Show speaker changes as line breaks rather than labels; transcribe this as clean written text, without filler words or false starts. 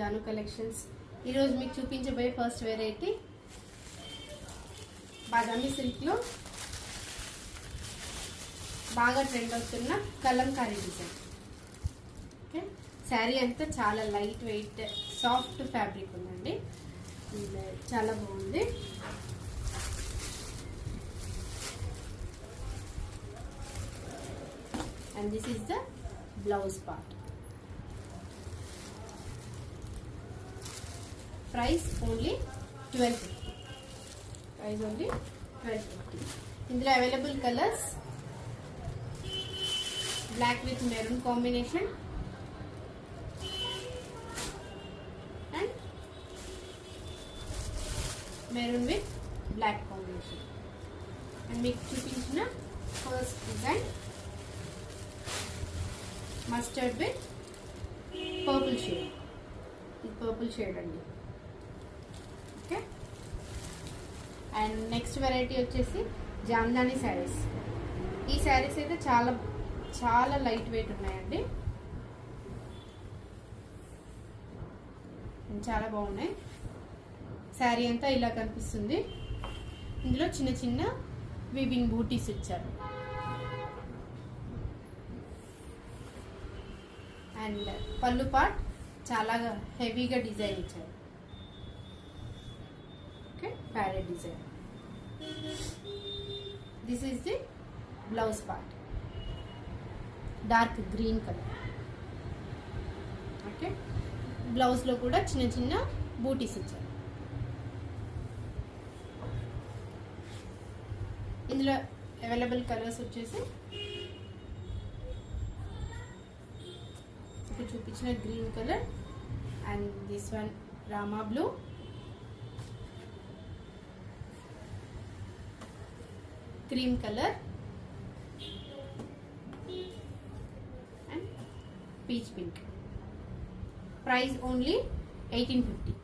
Janu collections. ఈరోజు మీకు చూపించబోయే ఫస్ట్ వెరైటీ బాదామి సిల్క్లో బాగా ట్రెండ్ అవుతున్న కలంకారీ డిజైన్. ఓకే, శారీ అంతా చాలా లైట్ వెయిట్ సాఫ్ట్ ఫ్యాబ్రిక్ ఉందండి, చాలా బాగుంది. And this is the blouse part. Price only 1250. Price only 1250. ఇందులో available colours black with maroon combination and maroon with black combination. And మీకు చూపించిన first design mustard with purple shade. ఇది purple shade అండి. Okay, and next variety వచ్చేసి జామ్దాని శారీస్. ఈ శారీస్ అయితే చాలా చాలా లైట్ వెయిట్ ఉన్నాయండి, చాలా బాగున్నాయి. శారీ అంతా ఇలా కనిపిస్తుంది. ఇందులో చిన్న చిన్న వీవింగ్ బూటీస్ ఇచ్చారు. అండ్ పళ్ళు పార్ట్ చాలా హెవీగా డిజైన్ ఇచ్చారు. Okay, parrot design. This is the blouse part, dark green colour. Okay, బ్లౌజ్లో కూడా చిన్న చిన్న బూటీస్ ఇచ్చారు. ఇందులో అవైలబుల్ కలర్స్ వచ్చేసి చూపించిన green colour and this one Rama blue, cream colour and peach pink. Price only 1850.